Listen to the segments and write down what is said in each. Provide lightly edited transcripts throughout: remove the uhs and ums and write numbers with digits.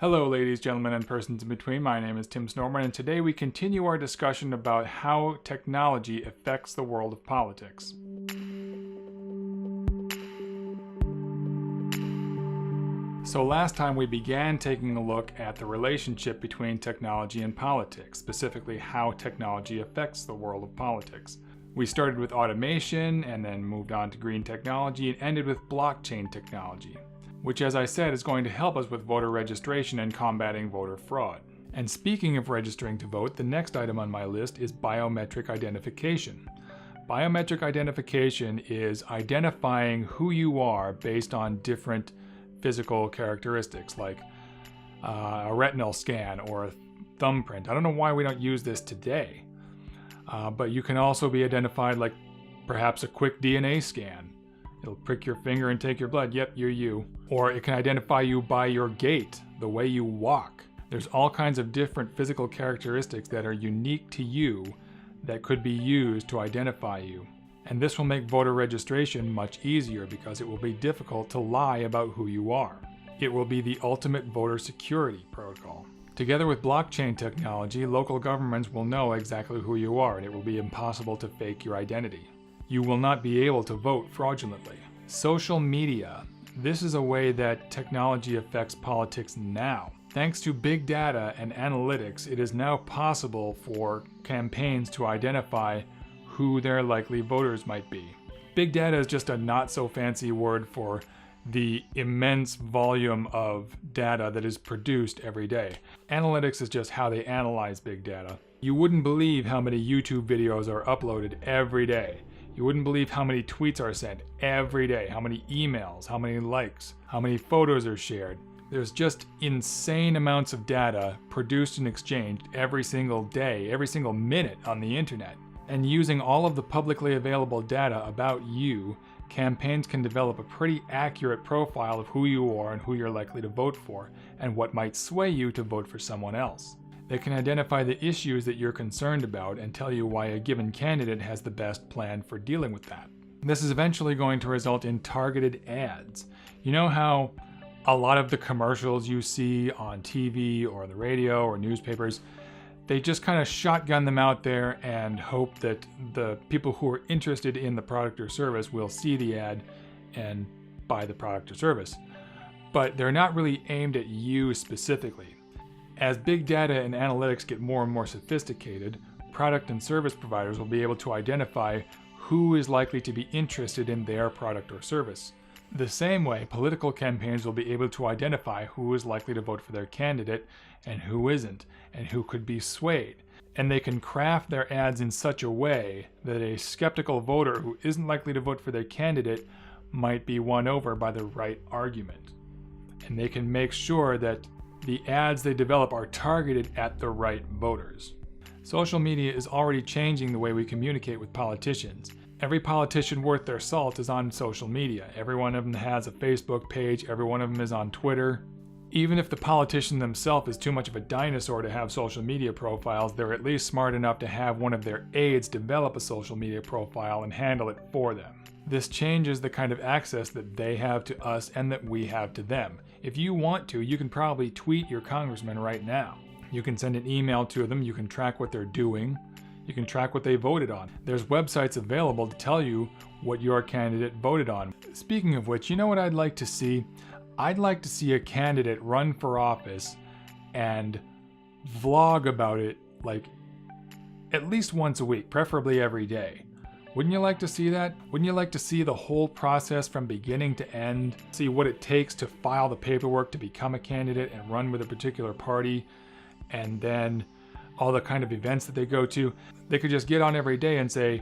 Hello ladies, gentlemen, and persons in between. My name is Tim Snorman, and today we continue our discussion about how technology affects the world of politics. So last time we began taking a look at the relationship between technology and politics, specifically how technology affects the world of politics. We started with automation and then moved on to green technology and ended with blockchain technology, which, as I said, is going to help us with voter registration and combating voter fraud. And speaking of registering to vote, the next item on my list is biometric identification. Biometric identification is identifying who you are based on different physical characteristics, like a retinal scan or a thumbprint. I don't know why we don't use this today, but you can also be identified like perhaps a quick DNA scan. It'll prick your finger and take your blood. Yep, you're you. Or it can identify you by your gait, the way you walk. There's all kinds of different physical characteristics that are unique to you that could be used to identify you. And this will make voter registration much easier because it will be difficult to lie about who you are. It will be the ultimate voter security protocol. Together with blockchain technology, local governments will know exactly who you are, and it will be impossible to fake your identity. You will not be able to vote fraudulently. Social media. This is a way that technology affects politics now. Thanks to big data and analytics, it is now possible for campaigns to identify who their likely voters might be. Big data is just a not so fancy word for the immense volume of data that is produced every day. Analytics is just how they analyze big data. You wouldn't believe how many YouTube videos are uploaded every day. You wouldn't believe how many tweets are sent every day, how many emails, how many likes, how many photos are shared. There's just insane amounts of data produced and exchanged every single day, every single minute on the internet. And using all of the publicly available data about you, campaigns can develop a pretty accurate profile of who you are and who you're likely to vote for, and what might sway you to vote for someone else. They can identify the issues that you're concerned about and tell you why a given candidate has the best plan for dealing with that. This is eventually going to result in targeted ads. You know how a lot of the commercials you see on TV or the radio or newspapers, they just kind of shotgun them out there and hope that the people who are interested in the product or service will see the ad and buy the product or service. But they're not really aimed at you specifically. As big data and analytics get more and more sophisticated, product and service providers will be able to identify who is likely to be interested in their product or service. The same way, political campaigns will be able to identify who is likely to vote for their candidate and who isn't, and who could be swayed. And they can craft their ads in such a way that a skeptical voter who isn't likely to vote for their candidate might be won over by the right argument. And they can make sure that the ads they develop are targeted at the right voters. Social media is already changing the way we communicate with politicians. Every politician worth their salt is on social media. Every one of them has a Facebook page, every one of them is on Twitter. Even if the politician themselves is too much of a dinosaur to have social media profiles, they're at least smart enough to have one of their aides develop a social media profile and handle it for them. This changes the kind of access that they have to us and that we have to them. If you want to, you can probably tweet your congressman right now. You can send an email to them, you can track what they're doing, you can track what they voted on. There's websites available to tell you what your candidate voted on. Speaking of which, you know what I'd like to see? I'd like to see a candidate run for office and vlog about it like at least once a week, preferably every day. Wouldn't you like to see that? Wouldn't you like to see the whole process from beginning to end? See what it takes to file the paperwork to become a candidate and run with a particular party, and then all the kind of events that they go to. They could just get on every day and say,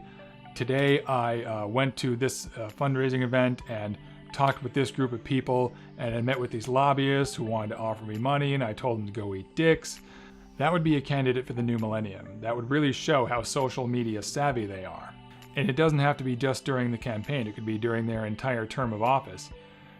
today I went to this fundraising event and talked with this group of people, and I met with these lobbyists who wanted to offer me money, and I told them to go eat dicks. That would be a candidate for the new millennium. That would really show how social media savvy they are. And it doesn't have to be just during the campaign. It could be during their entire term of office.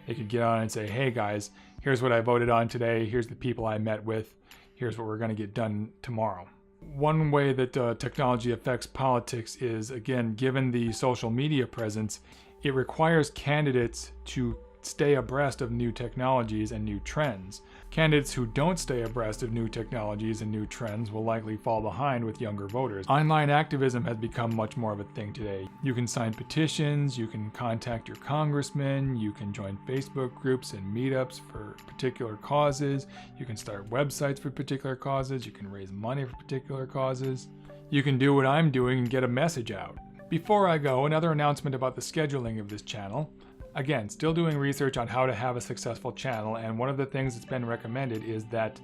They could get on and say, hey guys, here's what I voted on today. Here's the people I met with. Here's what we're going to get done tomorrow. One way that technology affects politics is, again, given the social media presence, it requires candidates to stay abreast of new technologies and new trends. Candidates who don't stay abreast of new technologies and new trends will likely fall behind with younger voters. Online activism has become much more of a thing today. You can sign petitions, you can contact your congressman, you can join Facebook groups and meetups for particular causes, you can start websites for particular causes, you can raise money for particular causes. You can do what I'm doing and get a message out. Before I go, another announcement about the scheduling of this channel. Again, still doing research on how to have a successful channel, and one of the things that's been recommended is that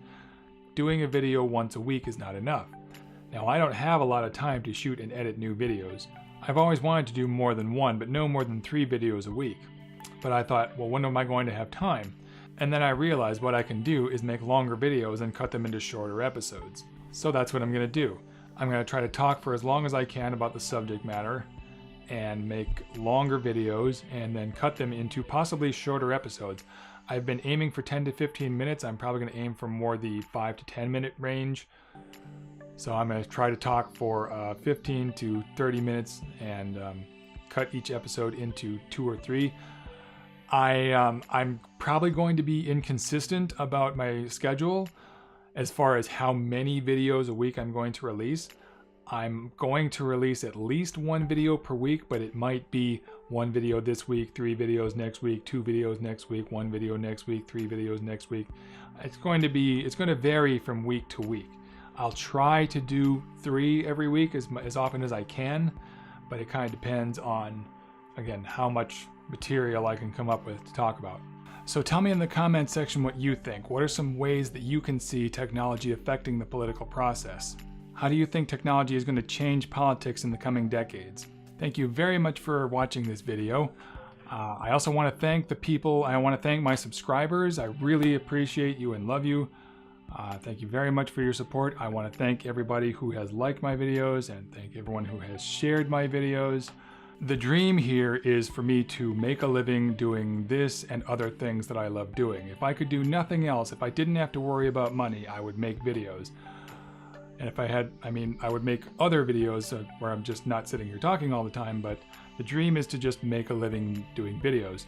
doing a video once a week is not enough. Now, I don't have a lot of time to shoot and edit new videos. I've always wanted to do more than one, but no more than 3 videos a week. But I thought, well, when am I going to have time? And then I realized what I can do is make longer videos and cut them into shorter episodes. So that's what I'm going to do. I'm going to try to talk for as long as I can about the subject matter and make longer videos and then cut them into possibly shorter episodes. I've been aiming for 10 to 15 minutes. I'm probably going to aim for more the 5 to 10 minute range. So I'm going to try to talk for 15 to 30 minutes and cut each episode into 2 or 3. I'm probably going to be inconsistent about my schedule as far as how many videos a week I'm going to release. I'm going to release at least 1 video per week, but it might be 1 video this week, 3 videos next week, 2 videos next week, 1 video next week, 3 videos next week. It's going to vary from week to week. I'll try to do 3 every week as often as I can, but it kind of depends on, again, how much material I can come up with to talk about. So tell me in the comment section what you think. What are some ways that you can see technology affecting the political process? How do you think technology is going to change politics in the coming decades? Thank you very much for watching this video. I also want to thank the people. I want to thank my subscribers. I really appreciate you and love you. Thank you very much for your support. I want to thank everybody who has liked my videos and thank everyone who has shared my videos. The dream here is for me to make a living doing this and other things that I love doing. If I could do nothing else, if I didn't have to worry about money, I would make videos. And if I had, I would make other videos where I'm just not sitting here talking all the time, but the dream is to just make a living doing videos.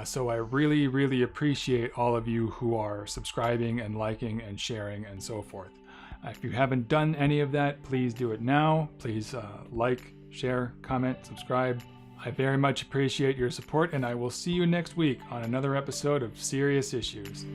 So I really, really appreciate all of you who are subscribing and liking and sharing and so forth. If you haven't done any of that, please do it now. Please like, share, comment, subscribe. I very much appreciate your support, and I will see you next week on another episode of Serious Issues.